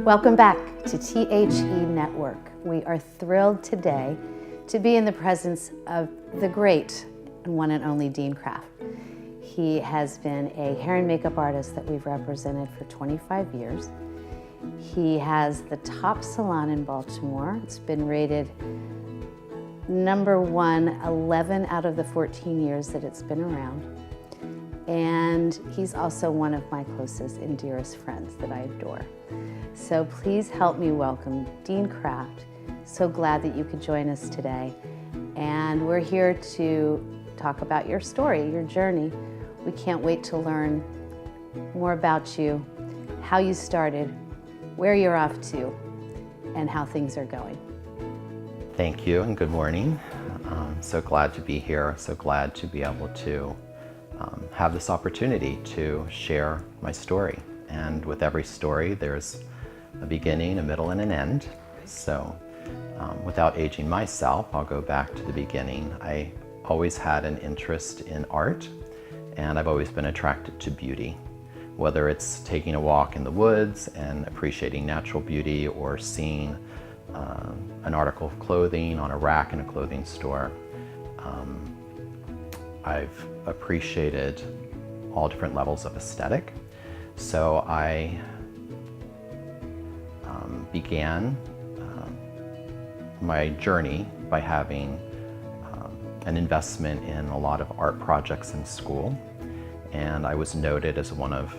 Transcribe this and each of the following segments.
Welcome back to THE Network. We are thrilled today to be in the presence of the great and one and only Dean Krapf. He has been a hair and makeup artist that we've represented for 25 years. He has the top salon in Baltimore. It's been rated #1 11 out of the 14 years that it's been around. And he's also one of my closest and dearest friends that I adore. So please help me welcome Dean Krapf. So glad that you could join us today. And we're here to talk about your story, your journey. We can't wait to learn more about you, how you started, where you're off to, and how things are going. Thank you and good morning. So glad to be here. So glad to be able to have this opportunity to share my story. And with every story, there's a beginning, a middle, and an end. So without aging myself, I'll go back to the beginning. I always had an interest in art, and I've always been attracted to beauty. Whether it's taking a walk in the woods and appreciating natural beauty, or seeing an article of clothing on a rack in a clothing store, I've appreciated all different levels of aesthetic. So I began my journey by having an investment in a lot of art projects in school, and I was noted as one of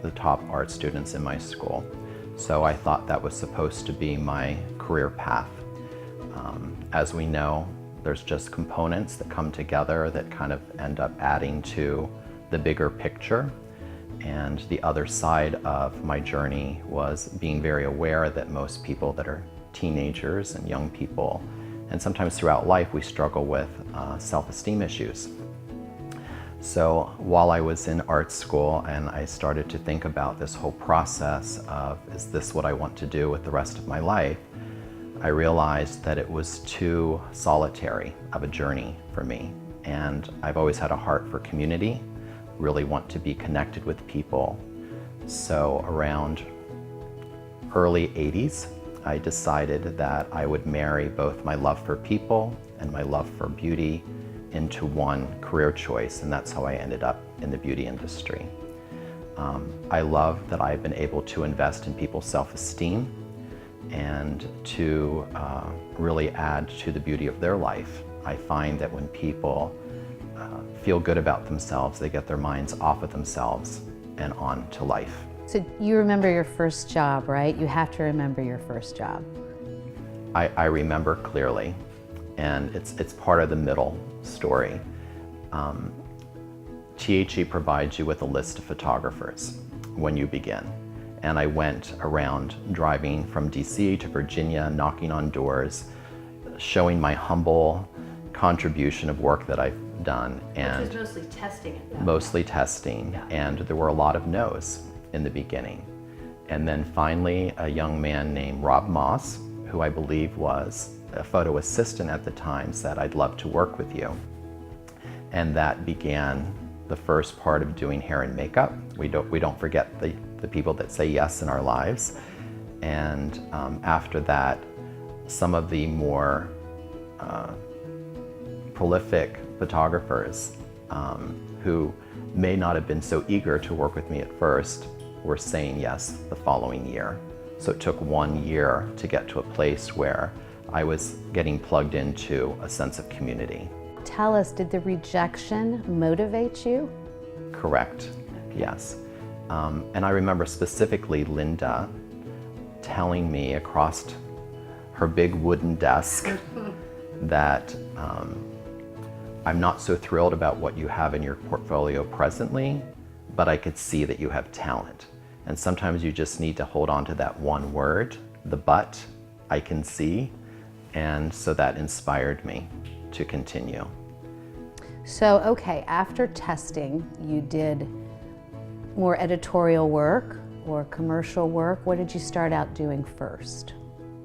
the top art students in my school. So I thought that was supposed to be my career path. As we know, there's just components that come together that kind of end up adding to the bigger picture. And the other side of my journey was being very aware that most people that are teenagers and young people, and sometimes throughout life, we struggle with self-esteem issues. So while I was in art school and I started to think about this whole process of, is this what I want to do with the rest of my life? I realized that it was too solitary of a journey for me. And I've always had a heart for community, really want to be connected with people. So around early 80s, I decided that I would marry both my love for people and my love for beauty into one career choice, and that's how I ended up in the beauty industry. I love that I've been able to invest in people's self-esteem and to really add to the beauty of their life. I find that when people feel good about themselves, they get their minds off of themselves and on to life. So you remember your first job, right? You have to remember your first job. I remember clearly, and it's part of the middle story. THE provides you with a list of photographers when you begin. And I went around driving from DC to Virginia, knocking on doors, showing my humble contribution of work that I've done. And which was mostly testing at that Mostly point. testing, Yeah. And there were a lot of no's in the beginning. And then finally, a young man named Rob Moss, who I believe was a photo assistant at the time, said, "I'd love to work with you." And that began the first part of doing hair and makeup. We don't forget the people that say yes in our lives. And after that, some of the more prolific photographers who may not have been so eager to work with me at first were saying yes the following year. So it took 1 year to get to a place where I was getting plugged into a sense of community. Tell us, did the rejection motivate you? Correct, yes. And I remember specifically Linda telling me across her big wooden desk that I'm not so thrilled about what you have in your portfolio presently, but I could see that you have talent. And sometimes you just need to hold on to that one word, the but, I can see. And so that inspired me to continue. So, okay, after testing, you did more editorial work or commercial work. What did you start out doing first?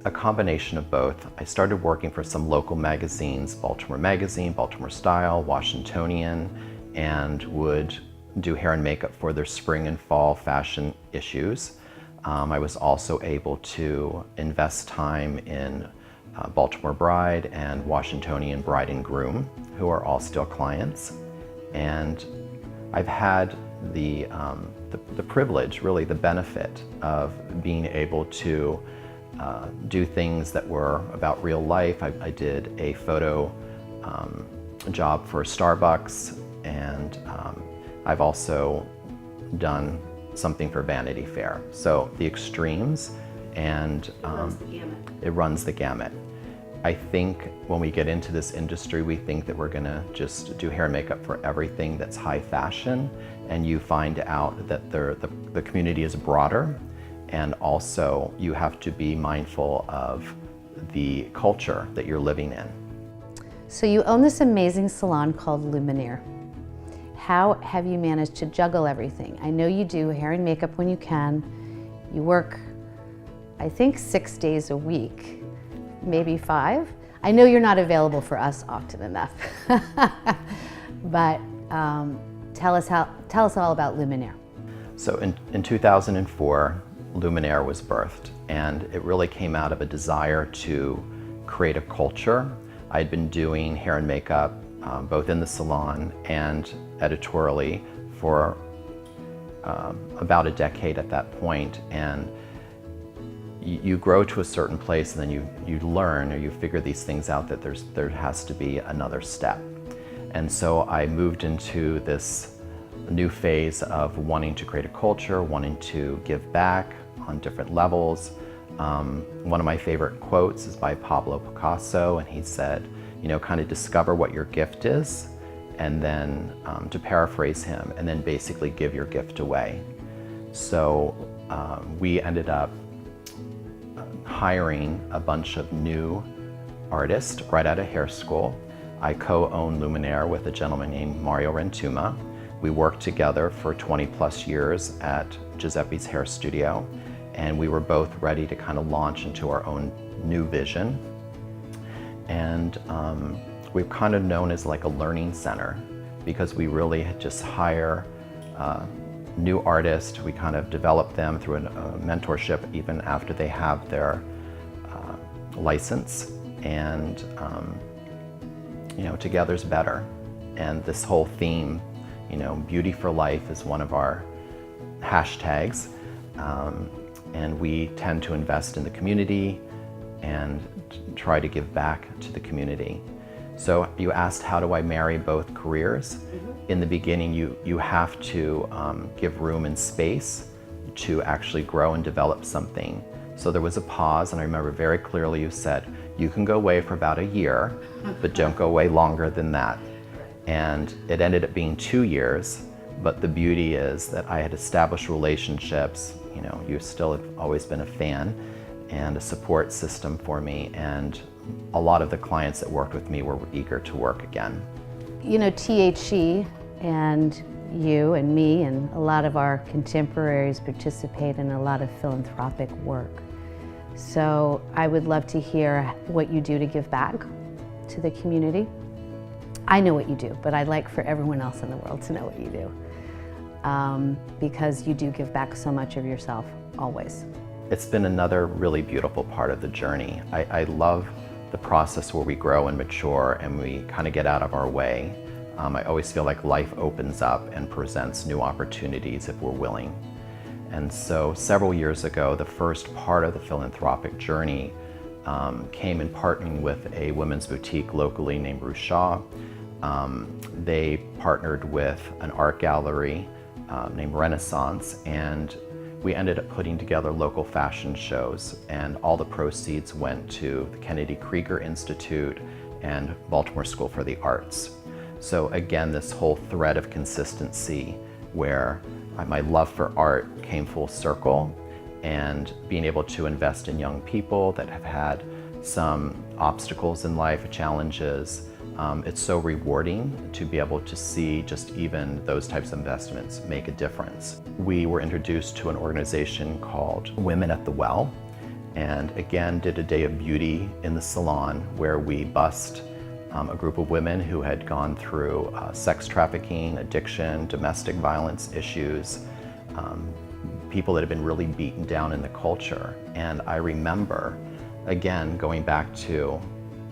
A combination of both. I started working for some local magazines, Baltimore Magazine, Baltimore Style, Washingtonian, and would do hair and makeup for their spring and fall fashion issues. I was also able to invest time in Baltimore Bride and Washingtonian Bride and Groom, who are all still clients. And I've had the privilege, really the benefit of being able to do things that were about real life. I did a photo job for Starbucks, and I've also done something for Vanity Fair. So the extremes, and it runs the gamut. I think when we get into this industry, we think that we're gonna just do hair and makeup for everything that's high fashion, and you find out that the community is broader, and also you have to be mindful of the culture that you're living in. So you own this amazing salon called Lumineer. How have you managed to juggle everything? I know you do hair and makeup when you can. You work, I think, 6 days a week, maybe 5. I know you're not available for us often enough, but tell us all about Lumineer. So in 2004, Lumineer was birthed, and it really came out of a desire to create a culture. I'd been doing hair and makeup both in the salon and editorially for about a decade at that point, and you grow to a certain place, and then you learn, or you figure these things out, that there has to be another step. And so I moved into this new phase of wanting to create a culture, wanting to give back on different levels. One of my favorite quotes is by Pablo Picasso, and he said, you know, kind of discover what your gift is, and then, to paraphrase him, and then basically give your gift away. So we ended up hiring a bunch of new artists right out of hair school. I co-own Lumineer with a gentleman named Mario Rentuma. We worked together for 20 plus years at Giuseppe's Hair Studio, and we were both ready to kind of launch into our own new vision. And we're kind of known as like a learning center, because we really just hire new artists. We kind of develop them through a mentorship even after they have their license, and you know, together's better. And this whole theme, you know, beauty for life is one of our hashtags, and we tend to invest in the community and try to give back to the community. So you asked, how do I marry both careers? In the beginning, you have to give room and space to actually grow and develop something. So there was a pause, and I remember very clearly you said, you can go away for about a year, but don't go away longer than that. And it ended up being 2 years, but the beauty is that I had established relationships. You know, you still have always been a fan and a support system for me, and a lot of the clients that worked with me were eager to work again. You know, THE and you and me and a lot of our contemporaries participate in a lot of philanthropic work. So I would love to hear what you do to give back to the community. I know what you do, but I'd like for everyone else in the world to know what you do, because you do give back so much of yourself, always. It's been another really beautiful part of the journey. I love the process where we grow and mature and we kind of get out of our way. I always feel like life opens up and presents new opportunities if we're willing. And so several years ago, the first part of the philanthropic journey came in partnering with a women's boutique locally named Ruth Shaw. They partnered with an art gallery named Renaissance, and we ended up putting together local fashion shows, and all the proceeds went to the Kennedy Krieger Institute and Baltimore School for the Arts. So again, this whole thread of consistency where my love for art came full circle, and being able to invest in young people that have had some obstacles in life, challenges. It's so rewarding to be able to see just even those types of investments make a difference. We were introduced to an organization called Women at the Well, and again did a day of beauty in the salon where we bussed a group of women who had gone through sex trafficking, addiction, domestic violence issues, people that have been really beaten down in the culture. And I remember, again, going back to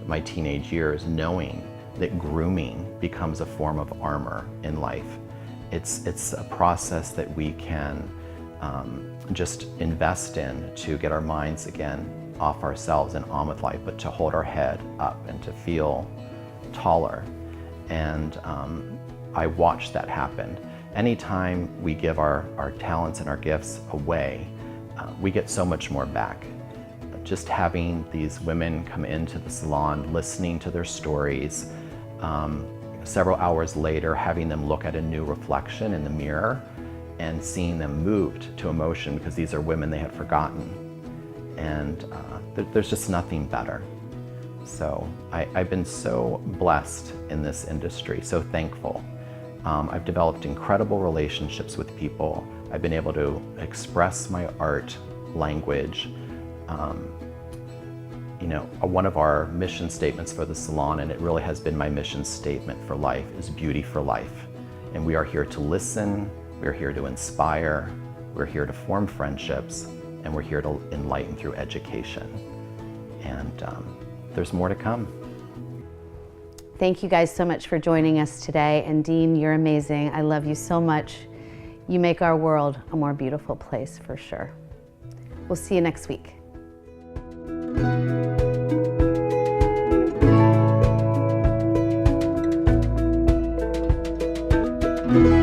my teenage years, knowing that grooming becomes a form of armor in life. It's a process that we can just invest in to get our minds again off ourselves and on with life, but to hold our head up and to feel taller. And I watched that happen. Anytime we give our talents and our gifts away, we get so much more back. Just having these women come into the salon, listening to their stories, several hours later having them look at a new reflection in the mirror and seeing them moved to emotion because these are women they had forgotten. And there's just nothing better. So I've been so blessed in this industry, so thankful. I've developed incredible relationships with people. I've been able to express my art language. You know, one of our mission statements for the salon, and it really has been my mission statement for life, is beauty for life. And we are here to listen, we're here to inspire, we're here to form friendships, and we're here to enlighten through education. And there's more to come. Thank you guys so much for joining us today. And Dean, you're amazing. I love you so much. You make our world a more beautiful place for sure. We'll see you next week. Mm-hmm.